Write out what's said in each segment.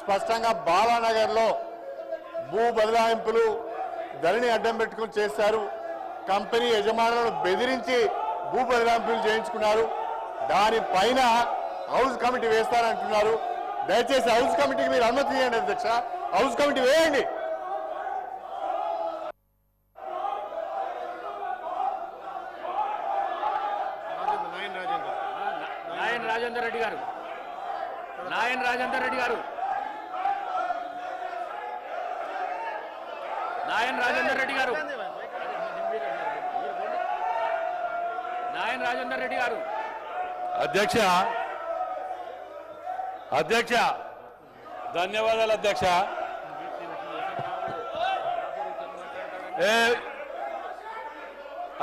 స్పష్టంగా బాలానగర్లో భూ బదలాయింపులు ధరణి అడ్డం పెట్టుకుని చేశారు. కంపెనీ యజమానులను బెదిరించి భూ బదలాయింపులు చేయించుకున్నారు. దానిపైన హౌస్ కమిటీ వేస్తారంటున్నారు. దయచేసి హౌస్ కమిటీకి మీరు అనుమతి ఇవ్వండి అధ్యక్ష. హౌస్ కమిటీ వేయండి. రాజేందర్ రెడ్డి గారు, నాయన్ రాజేందర్ రెడ్డి గారు, నాయన్ రాజేందర్ రెడ్డి గారు, నాయన్ రాజేందర్ రెడ్డి గారు. అధ్యక్ష అధ్యక్ష ధన్యవాదాలు అధ్యక్ష.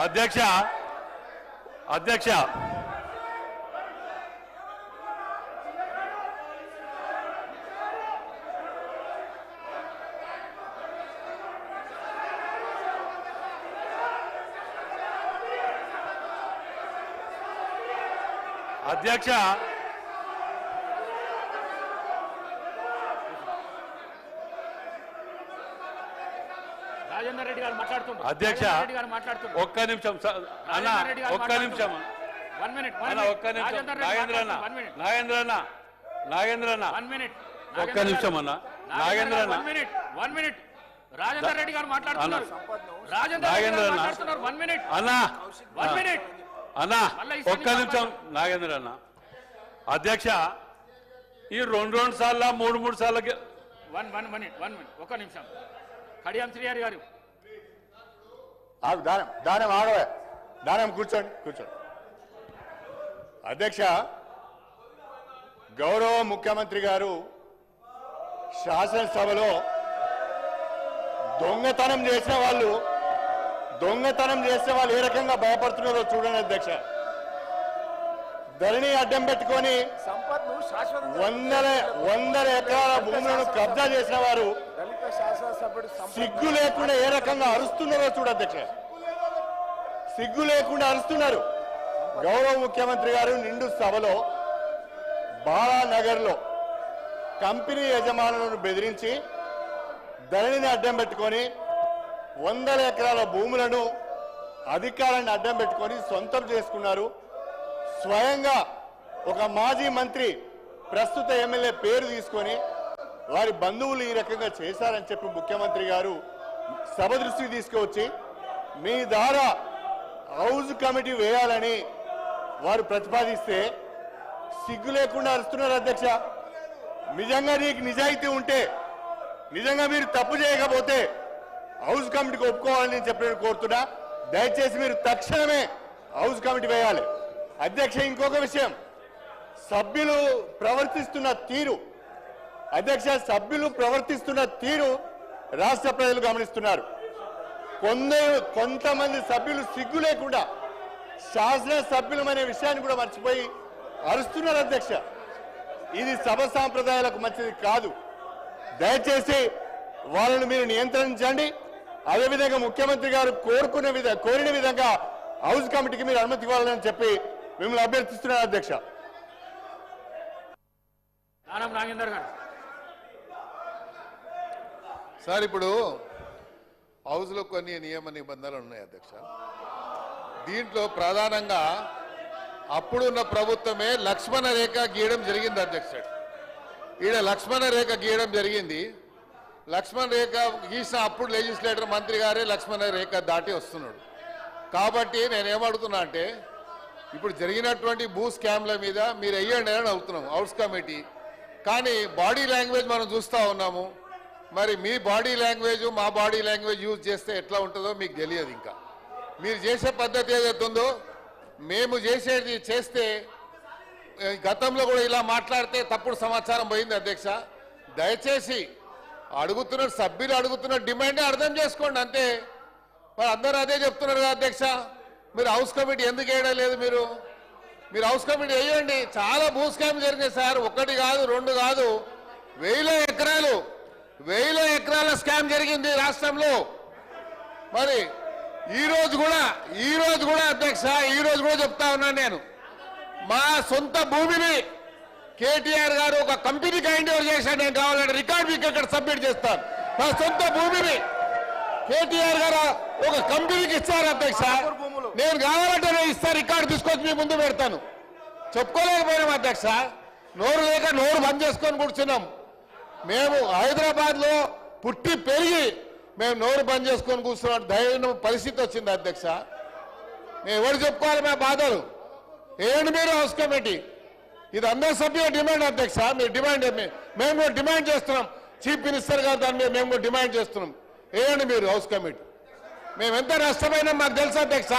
అధ్యక్ష అధ్యక్ష అధ్యక్ష రాజేందర్ రెడ్డి గారు మాట్లాడుతున్నారు. అధ్యక్ష ఒక్క నిమిషం అన్న, ఒక్క నిమిషం అన్న, ఒక్క నిమిషం నాగేంద్రన్న, నాగేంద్రన్న, నాగేంద్రన్న, ఒక్క నిమిషం అన్న, నాగేంద్రన్న, రాజేందర్ రెడ్డి గారు మాట్లాడుతున్నారు. నాగేంద్రన్న అన్న, అన్న ఒక్క నిమిషం నాగేంద్ర అన్న. అధ్యక్ష ఈ రెండు సార్లు మూడు సార్లు ఒక్క నిమిషం కడియం శ్రీహరి గారు. దానం ఆగవే, దానం కూర్చోండి. అధ్యక్ష, గౌరవ ముఖ్యమంత్రి గారు శాసనసభలో దొంగతనం చేసిన వాళ్ళు ఏ రకంగా భయపడుతున్నారో చూడండి అధ్యక్ష. ధరణి అడ్డం పెట్టుకొని వందల ఎకరాల భూములను కబ్జా చేసిన వారు సిగ్గు లేకుండా ఏ రకంగా అరుస్తున్నారో చూడు అధ్యక్ష. సిగ్గు లేకుండా అరుస్తున్నారు. గౌరవ ముఖ్యమంత్రి గారు నిండు సభలో బాలానగర్లో కంపెనీ యజమానులను బెదిరించి ధరణిని అడ్డం పెట్టుకొని వందల ఎకరాల భూములను అధికారాన్ని అడ్డం పెట్టుకొని సొంతం చేసుకున్నారు. స్వయంగా ఒక మాజీ మంత్రి ప్రస్తుత ఎమ్మెల్యే పేరు తీసుకొని వారి బంధువులు ఈ రకంగా చేశారని చెప్పి ముఖ్యమంత్రి గారు సభ దృష్టికి తీసుకువచ్చి మీ ద్వారా హౌస్ కమిటీ వేయాలని వారు ప్రతిపాదిస్తే సిగ్గు లేకుండా అరుస్తున్నారు అధ్యక్ష. నిజంగా నీకు నిజాయితీ ఉంటే, నిజంగా మీరు తప్పు చేయకపోతే హౌస్ కమిటీకి ఒప్పుకోవాలని చెప్పి కోరుతున్నా. దయచేసి మీరు తక్షణమే హౌస్ కమిటీ వేయాలి అధ్యక్ష. ఇంకొక విషయం, సభ్యులు ప్రవర్తిస్తున్న తీరు రాష్ట్ర ప్రజలు గమనిస్తున్నారు. కొంతమంది సభ్యులు సిగ్గు లేకుండా శాసన సభ్యులమనే విషయాన్ని కూడా మర్చిపోయి అరుస్తున్నారు అధ్యక్ష. ఇది సభ సాంప్రదాయాలకు మంచిది కాదు. దయచేసి వాళ్ళను మీరు నియంత్రించండి. అదేవిధంగా ముఖ్యమంత్రి గారు కోరిన విధంగా హౌస్ కమిటీకి మీరు అనుమతి ఇవ్వాలని చెప్పి మిమ్మల్ని అభ్యర్థిస్తున్నారు అధ్యక్ష. సార్, ఇప్పుడు హౌస్లో కొన్ని నియమ నిబంధనలు ఉన్నాయి అధ్యక్ష. దీంట్లో ప్రధానంగా అప్పుడున్న ప్రభుత్వమే లక్ష్మణ రేఖ గీయడం జరిగింది అధ్యక్ష. ఈడ లక్ష్మణ రేఖ గీయడం జరిగింది. లక్ష్మణ రేఖ గీసిన అప్పుడు లెజిస్లేటర్ మంత్రి గారే లక్ష్మణ రేఖ దాటి వస్తున్నాడు. కాబట్టి నేనేమడుగుతున్నా అంటే, ఇప్పుడు జరిగినటువంటి భూ స్కామ్ల మీద మీరు వెయ్యండి అని అడుగుతున్నాం హౌస్ కమిటీ. కానీ బాడీ లాంగ్వేజ్ మనం చూస్తూ ఉన్నాము. మరి మీ బాడీ లాంగ్వేజ్ మా బాడీ లాంగ్వేజ్ యూజ్ చేస్తే ఎట్లా ఉంటుందో మీకు తెలియదు. ఇంకా మీరు చేసే పద్ధతి ఏదైతుందో మేము చేసేది చేస్తే గతంలో కూడా ఇలా మాట్లాడితే తప్పుడు సమాచారం పోయింది అధ్యక్ష. దయచేసి సభ్యులు అడుగుతున్న డిమాండే అర్థం చేసుకోండి అంతే. మరి అందరూ అదే చెప్తున్నారు కదా అధ్యక్ష. మీరు హౌస్ కమిటీ ఎందుకు వేయడం లేదు? మీరు హౌస్ కమిటీ వేయండి. చాలా భూ స్కామ్ జరిగింది సార్, ఒకటి కాదు రెండు కాదు, వేల ఎకరాల స్కామ్ జరిగింది రాష్ట్రంలో. మరి ఈ రోజు కూడా అధ్యక్ష, ఈ రోజు కూడా చెప్తా ఉన్నాను నేను, మా సొంత భూమిని కేటీఆర్ గారు ఒక కంపెనీకి హ్యాండ్ ఓవర్ చేశాడు. నేను కావాలంటే రికార్డు మీకు ఇక్కడ సబ్మిట్ చేస్తాను. మా సొంత భూమిని కేటీఆర్ గారు ఒక కంపెనీకి ఇస్తారు అధ్యక్ష. నేను కావాలంటే నేను ఇస్తాను, రికార్డు తీసుకొచ్చి మీ ముందు పెడతాను. చెప్పుకోలేకపోయినాం అధ్యక్ష. నోరు లేక నోరు బంద్ చేసుకొని కూర్చున్నాం. మేము హైదరాబాద్ లో పుట్టి పెరిగి మేము నోరు బంద్ చేసుకొని కూర్చున్న ధైర్యం పరిస్థితి వచ్చింది అధ్యక్ష. మేము ఎవరు చెప్పుకోవాలి మా బాధలు? ఏంటి మీరు హౌస్ కమిటీ? ఇది అందరి సభ్యుల డిమాండ్ అధ్యక్ష. మీరు డిమాండ్ మేము కూడా డిమాండ్ చేస్తున్నాం. చీఫ్ మినిస్టర్ గారు దాని మీద మేము కూడా డిమాండ్ చేస్తున్నాం. ఏంటి మీరు హౌస్ కమిటీ? మేము ఎంత నష్టమైనా మాకు తెలుసు అధ్యక్ష.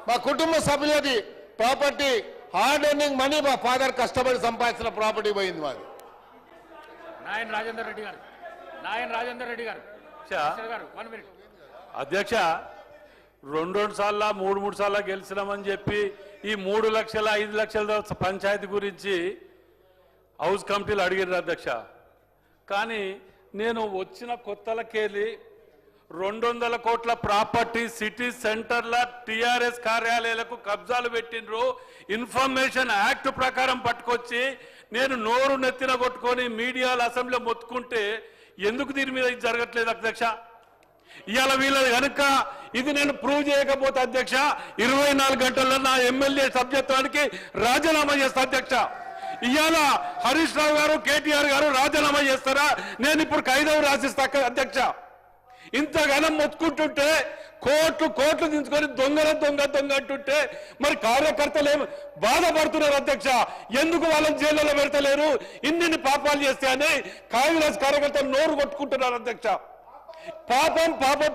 మా కుటుంబ సభ్యులది ప్రాపర్టీ, హార్డ్ ఎర్నింగ్ మనీ, మా ఫాదర్ కష్టపడి సంపాదించిన ప్రాపర్టీ పోయింది మాది. నాయన్ రాజేందర్ రెడ్డి గారు, నాయన్ రాజేందర్ రెడ్డి గారు, గారు 1 minute. అధ్యక్ష, రెండు సార్లు మూడు సార్లు గెలిచినామని చెప్పి ఈ 3 లక్షల 5 లక్షల పంచాయతీ గురించి హౌస్ కమిటీలు అడిగారు అధ్యక్ష. కానీ నేను వచ్చిన కొత్తలకెళ్ళి 200 కోట్ల ప్రాపర్టీ సిటీ సెంటర్ల టిఆర్ఎస్ కార్యాలయాలకు కబ్జాలు పెట్టినరు. ఇన్ఫర్మేషన్ యాక్ట్ ప్రకారం పట్టుకొచ్చి నేను నోరు నెత్తిన కొట్టుకొని మీడియాలో అసెంబ్లీలో మొత్తుకుంటే ఎందుకు దీని మీద ఇది జరగట్లేదు అధ్యక్ష? ఇవాళ వీళ్ళది కనుక ఇది నేను ప్రూవ్ చేయకపోతే అధ్యక్ష 24 గంటల్లో నా ఎమ్మెల్యే సభ్యత్వానికి రాజీనామా చేస్తా అధ్యక్ష. ఇవాళ హరీష్ రావు గారు, కేటీఆర్ గారు రాజీనామా చేస్తారా? నేను ఇప్పుడు ఖైదవు రాసిస్తా అధ్యక్ష. ఇంతగానం మొత్తుకుంటుంటే కోట్లు దించుకొని దొంగ అంటుంటే మరి కార్యకర్తలు ఏమి బాధపడుతున్నారు అధ్యక్ష? ఎందుకు వాళ్ళని జైల్లో పెడతలేరు? ఇన్ని పాపాలు చేస్తే అని కాంగ్రెస్ కార్యకర్తలు నోరు కొట్టుకుంటున్నారు అధ్యక్ష. పాపం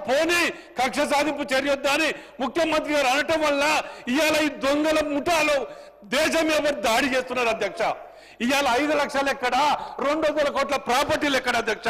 పోని కక్ష సాధింపు చర్యొద్దా అని ముఖ్యమంత్రి గారు అనటం వల్ల ఇవాళ ఈ దొంగల ముఠాలు దేశం ఎవరు దాడి చేస్తున్నారు అధ్యక్ష. ఇవాళ 5 లక్షలు ఎక్కడ, 200 కోట్ల ప్రాపర్టీలు ఎక్కడ అధ్యక్ష?